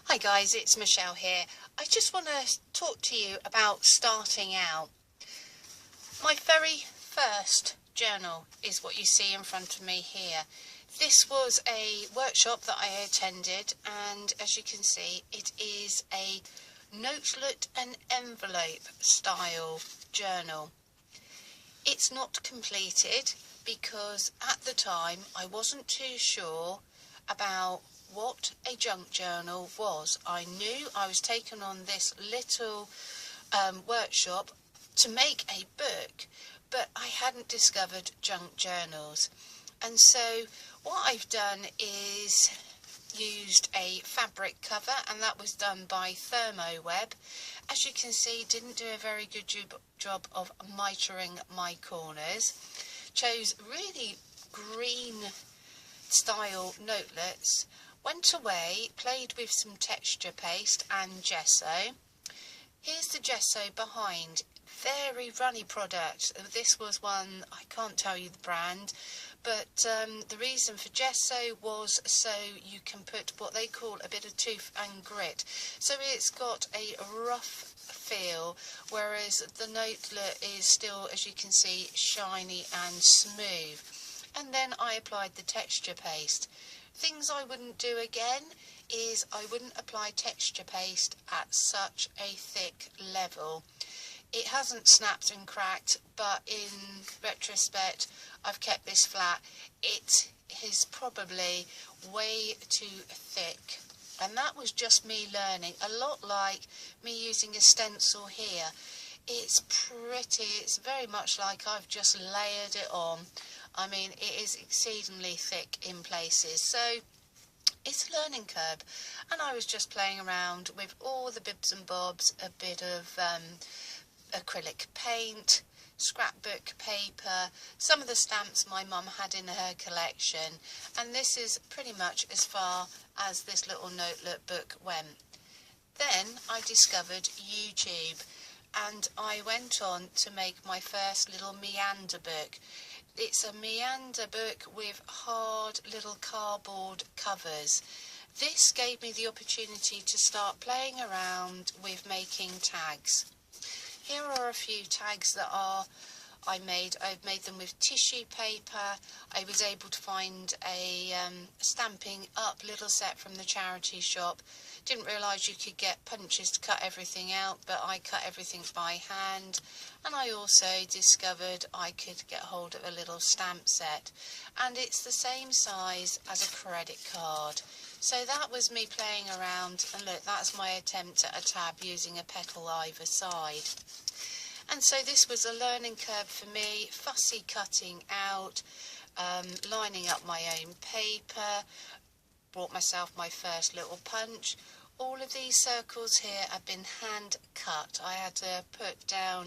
Hi guys, it's Michelle here. I just want to talk to you about starting out. My very first journal is what you see in front of me here. This was a workshop that I attended, and as you can see, it is a notelet and envelope style journal. It's not completed because at the time I wasn't too sure about what a junk journal was. I knew I was taken on this little workshop to make a book, but I hadn't discovered junk journals. And so what I've done is used a fabric cover, and that was done by Thermoweb. As you can see, didn't do a very good job of mitering my corners. Chose really green style notelets. Went away, played with some texture paste and gesso. Here's the gesso behind. Very runny product. This was one, I can't tell you the brand, but the reason for gesso was so you can put what they call a bit of tooth and grit. So it's got a rough feel, whereas the notelet is still, as you can see, shiny and smooth. And then I applied the texture paste. Things I wouldn't do again is I wouldn't apply texture paste at such a thick level. It hasn't snapped and cracked, but in retrospect I've kept this flat. It is probably way too thick, and that was just me learning, a lot like me using a stencil here. It's pretty, it's very much like I've just layered it on. I mean, it is exceedingly thick in places, so it's a learning curve. And I was just playing around with all the bibs and bobs, a bit of acrylic paint, scrapbook paper, some of the stamps my mum had in her collection, and this is pretty much as far as this little notelet book went. Then I discovered YouTube, and I went on to make my first little meander book. It's a meander book with hard little cardboard covers. This gave me the opportunity to start playing around with making tags. Here are a few tags that I've made them with tissue paper. I was able to find a Stampin' Up little set from the charity shop. Didn't realise you could get punches to cut everything out, but I cut everything by hand. And I also discovered I could get hold of a little stamp set, and it's the same size as a credit card. So that was me playing around, and look, that's my attempt at a tab using a petal either side. And so this was a learning curve for me, fussy cutting out, lining up my own paper, brought myself my first little punch. All of these circles here have been hand cut. I had to put down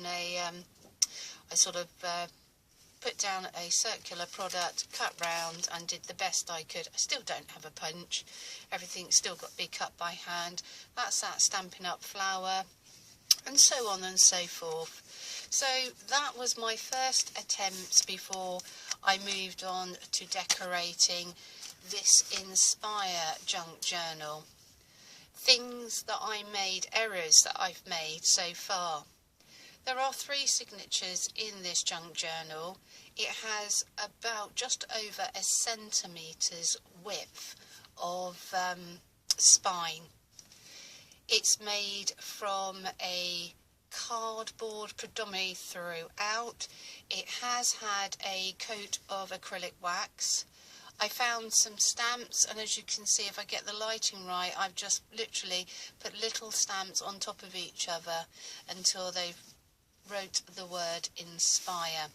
put down a circular product, cut round, and did the best I could. I still don't have a punch. Everything's still got to be cut by hand. That's that Stampin' Up flower, and so on and so forth. So that was my first attempt before I moved on to decorating this Inspire junk journal. Things that I made, errors that I've made so far. There are 3 signatures in this junk journal. It has about just over a centimetre's width of spine. It's made from a cardboard predominantly throughout. It has had a coat of acrylic wax. I found some stamps, and as you can see, if I get the lighting right, I've just literally put little stamps on top of each other until they've wrote the word Inspire.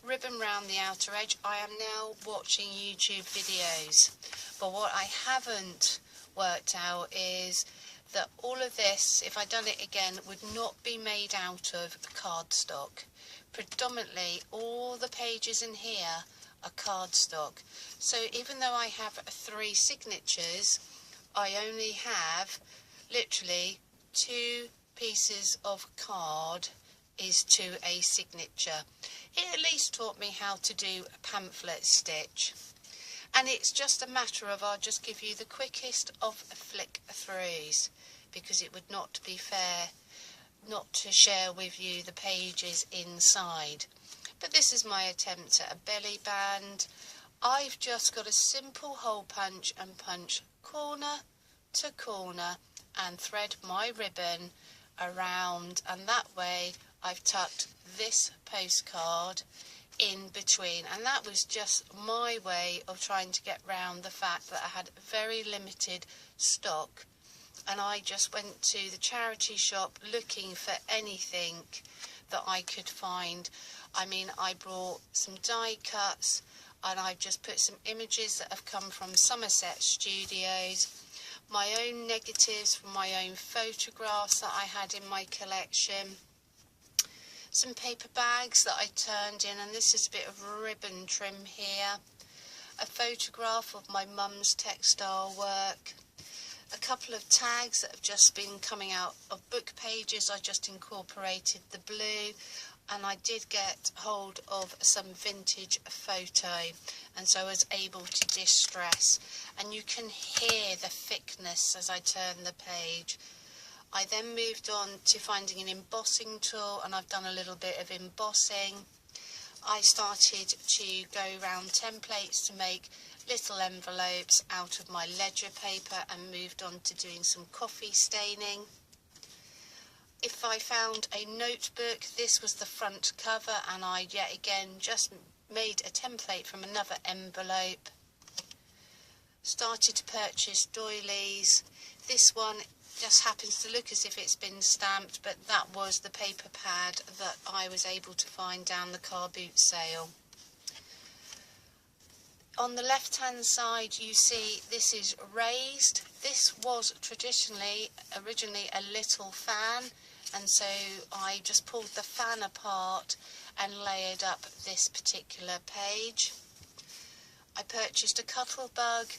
Ribbon round the outer edge. I am now watching YouTube videos, but what I haven't worked out is that all of this, if I'd done it again, would not be made out of cardstock. Predominantly all the pages in here are cardstock, so even though I have 3 signatures, I only have literally 2 pieces of card is to a signature. It at least taught me how to do a pamphlet stitch. And it's just a matter of, I'll just give you the quickest of flick throughs, because it would not be fair not to share with you the pages inside. But this is my attempt at a belly band. I've just got a simple hole punch and punch corner to corner and thread my ribbon around, and that way I've tucked this postcard in between. And that was just my way of trying to get round the fact that I had very limited stock, and I just went to the charity shop looking for anything that I could find. I mean, I brought some die cuts, and I've just put some images that have come from Somerset Studios, my own negatives from my own photographs that I had in my collection, some paper bags that I turned in, and this is a bit of ribbon trim here, a photograph of my mum's textile work, a couple of tags that have just been coming out of book pages. I just incorporated the blue, and I did get hold of some vintage photo, and so I was able to distress, and you can hear the thickness as I turn the page. I then moved on to finding an embossing tool, and I've done a little bit of embossing. I started to go around templates to make little envelopes out of my ledger paper, and moved on to doing some coffee staining. If I found a notebook, this was the front cover, and I yet again just made a template from another envelope. Started to purchase doilies. This one just happens to look as if it's been stamped, but that was the paper pad that I was able to find down the car boot sale. On the left hand side you see this is raised. This was originally a little fan, and so I just pulled the fan apart and layered up this particular page. I purchased a Cuttlebug,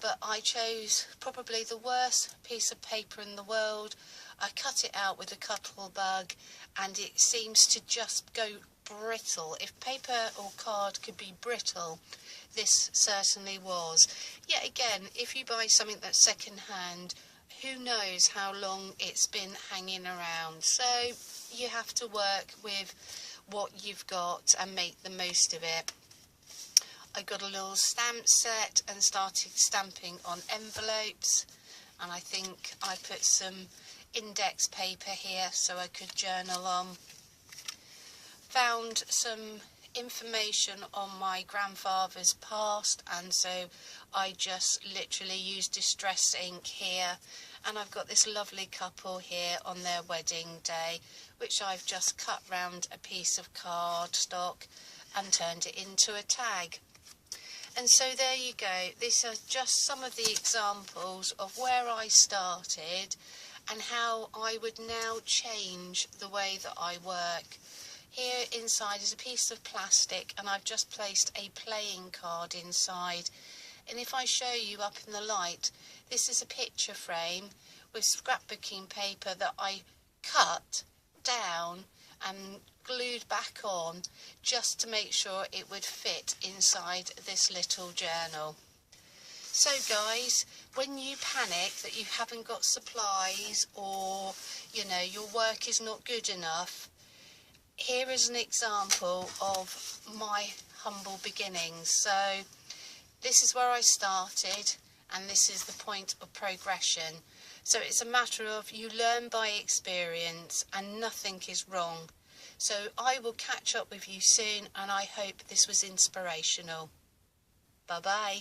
but I chose probably the worst piece of paper in the world. I cut it out with a Cuttlebug, and it seems to just go brittle. If paper or card could be brittle, this certainly was. Yet again, if you buy something that's second hand, who knows how long it's been hanging around. So you have to work with what you've got and make the most of it. I got a little stamp set and started stamping on envelopes, and I think I put some index paper here so I could journal on. Found some information on my grandfather's past, and so I just literally used distress ink here, and I've got this lovely couple here on their wedding day, which I've just cut round a piece of cardstock and turned it into a tag. And so there you go. These are just some of the examples of where I started and how I would now change the way that I work. Here inside is a piece of plastic, and I've just placed a playing card inside. And if I show you up in the light, this is a picture frame with scrapbooking paper that I cut down and glued back on just to make sure it would fit inside this little journal. So guys, when you panic that you haven't got supplies, or you know your work is not good enough, here is an example of my humble beginnings. So this is where I started, and this is the point of progression. So it's a matter of you learn by experience, and nothing is wrong. So I will catch up with you soon, and I hope this was inspirational. Bye bye.